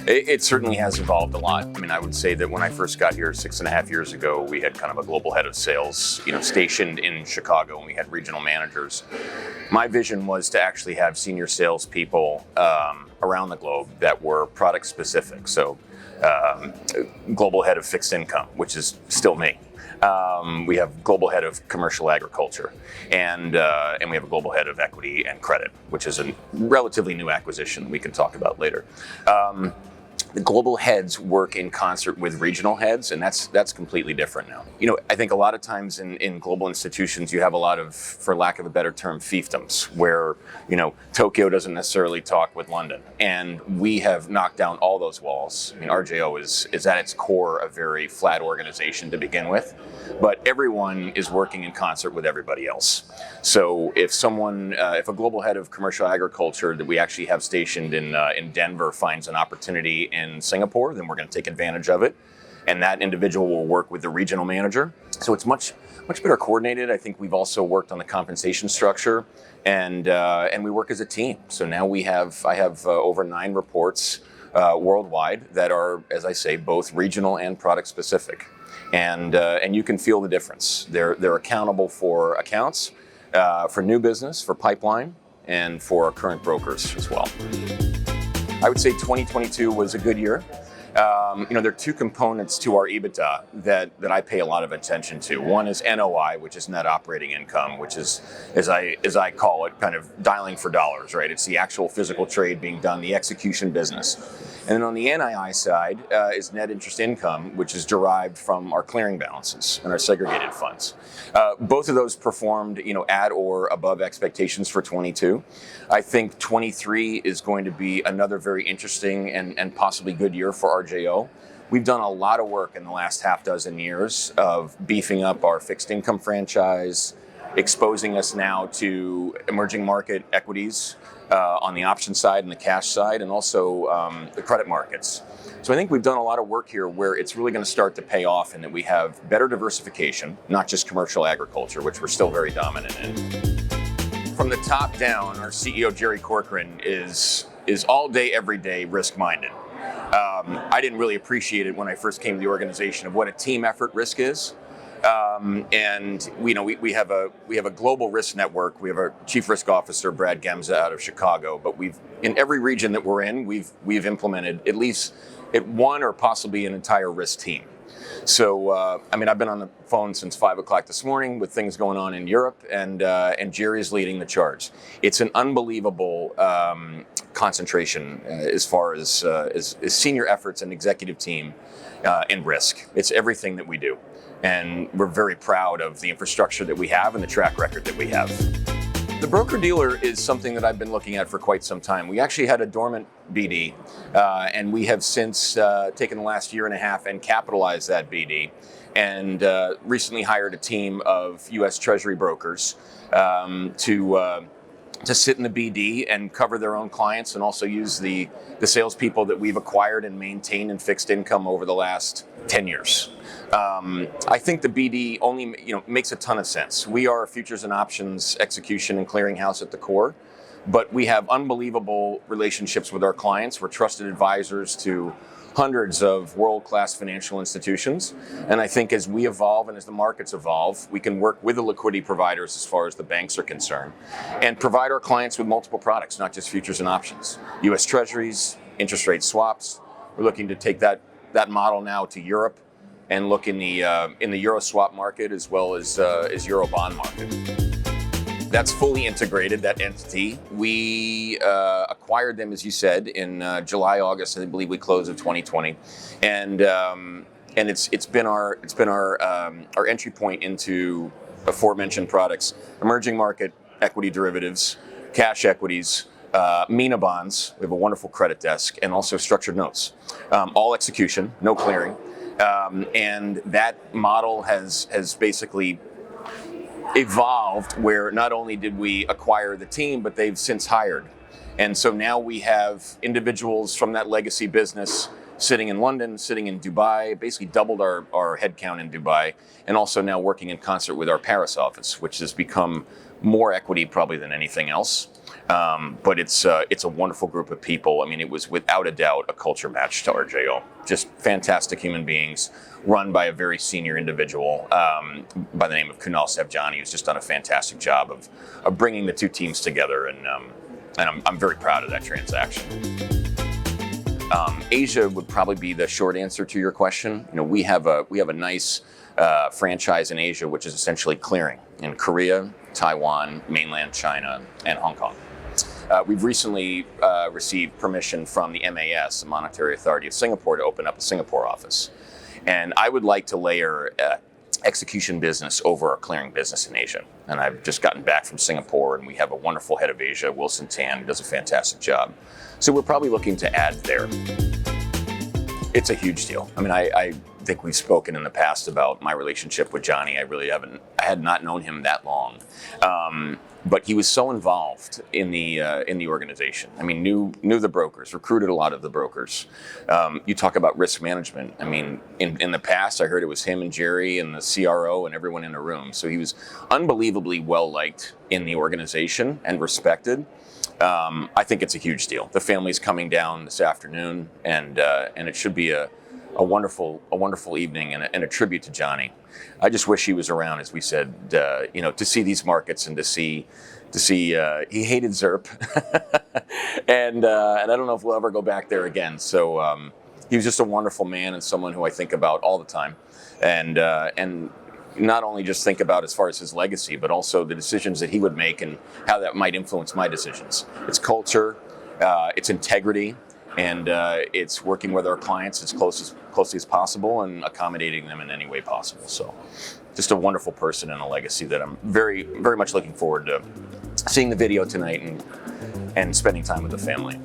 It certainly has evolved a lot. I mean, I would say that when I first got here 6.5 years ago, we had kind of a global head of sales, stationed in Chicago, and we had regional managers. My vision was to actually have senior salespeople around the globe that were product specific. So, global head of fixed income, which is still me. We have global head of commercial agriculture, and we have a global head of equity and credit, which is a relatively new acquisition we can talk about later. The global heads work in concert with regional heads, and that's completely different now. I think a lot of times in global institutions, you have a lot of, for lack of a better term, fiefdoms, where, Tokyo doesn't necessarily talk with London. And we have knocked down all those walls. I mean, RJO is at its core a very flat organization to begin with, but everyone is working in concert with everybody else. So if a global head of commercial agriculture that we actually have stationed in Denver finds an opportunity in Singapore, then we're going to take advantage of it, and that individual will work with the regional manager. So it's much better coordinated. I think we've also worked on the compensation structure, and we work as a team. So now I have over 9 reports worldwide that are, as I say, both regional and product specific, and you can feel the difference. They're accountable for accounts, for new business, for pipeline, and for our current brokers as well. I would say 2022 was a good year. There are 2 components to our EBITA that I pay a lot of attention to. One is NOI, which is net operating income, which is, as I call it, kind of dialing for dollars, right? It's the actual physical trade being done, the execution business. And then on the NII side is net interest income, which is derived from our clearing balances and our segregated funds. Both of those performed, at or above expectations for 22. I think 23 is going to be another very interesting and possibly good year for RJO. We've done a lot of work in the last half dozen years of beefing up our fixed income franchise, exposing us now to emerging market equities on the option side and the cash side, and also the credit markets. So I think we've done a lot of work here where it's really going to start to pay off, in that we have better diversification, not just commercial agriculture, which we're still very dominant in. From the top down, our CEO, Jerry Corcoran, is all day, every day risk-minded. I didn't really appreciate it when I first came to the organization of what a team effort risk is. And we have a global risk network. We have our chief risk officer, Brad Gemza, out of Chicago. But in every region that we're in, we've implemented at least one or possibly an entire risk team. So I've been on the phone since 5 o'clock this morning with things going on in Europe, and Jerry's leading the charge. It's an unbelievable concentration as far as senior efforts and executive team in risk. It's everything that we do. And we're very proud of the infrastructure that we have and the track record that we have. The broker-dealer is something that I've been looking at for quite some time. We actually had a dormant BD, and we have since taken the last year and a half and capitalized that BD, and recently hired a team of U.S. Treasury brokers to sit in the BD and cover their own clients, and also use the salespeople that we've acquired and maintained in fixed income over the last 10 years. I think the BD only makes a ton of sense. We are a futures and options execution and clearinghouse at the core, but we have unbelievable relationships with our clients. We're trusted advisors to hundreds of world-class financial institutions. And I think as we evolve and as the markets evolve, we can work with the liquidity providers as far as the banks are concerned, and provide our clients with multiple products, not just futures and options. U.S. Treasuries, interest rate swaps. We're looking to take that model now to Europe, and look in the Euro swap market as well as Euro bond market. That's fully integrated, that entity. We acquired them, as you said, in July, August, I believe we closed of 2020, and it's been our entry point into aforementioned products: emerging market equity derivatives, cash equities, MENA bonds. We have a wonderful credit desk, and also structured notes. All execution, no clearing. And that model has basically evolved, where not only did we acquire the team, but they've since hired. And so now we have individuals from that legacy business sitting in London, sitting in Dubai, basically doubled our headcount in Dubai, and also now working in concert with our Paris office, which has become more equity probably than anything else. But it's a wonderful group of people. I mean, it was without a doubt a culture match to RJO. Just fantastic human beings, run by a very senior individual by the name of Kunal Sevjani, who's just done a fantastic job of bringing the two teams together, and I'm very proud of that transaction. Asia would probably be the short answer to your question. You know, we have a nice franchise in Asia, which is essentially clearing in Korea, Taiwan, mainland China, and Hong Kong. We've recently received permission from the MAS, the Monetary Authority of Singapore, to open up a Singapore office. And I would like to layer execution business over our clearing business in Asia. And I've just gotten back from Singapore, and we have a wonderful head of Asia, Wilson Tan, who does a fantastic job. So we're probably looking to add there. It's a huge deal. I mean, I think we've spoken in the past about my relationship with Johnny. I had not known him that long. But he was so involved in the organization. I mean, knew the brokers, recruited a lot of the brokers. You talk about risk management. I mean, in the past, I heard it was him and Jerry and the CRO and everyone in the room. So he was unbelievably well liked in the organization and respected. I think it's a huge deal. The family's coming down this afternoon, and it should be a wonderful evening and a tribute to Johnny. I just wish he was around, as we said, to see these markets and to see he hated ZIRP, and I don't know if we'll ever go back there again. So he was just a wonderful man and someone who I think about all the time, and not only just think about as far as his legacy, but also the decisions that he would make and how that might influence my decisions. It's culture, it's integrity, and it's working with our clients as closely as possible and accommodating them in any way possible. So just a wonderful person and a legacy that I'm very, very much looking forward to seeing the video tonight and spending time with the family.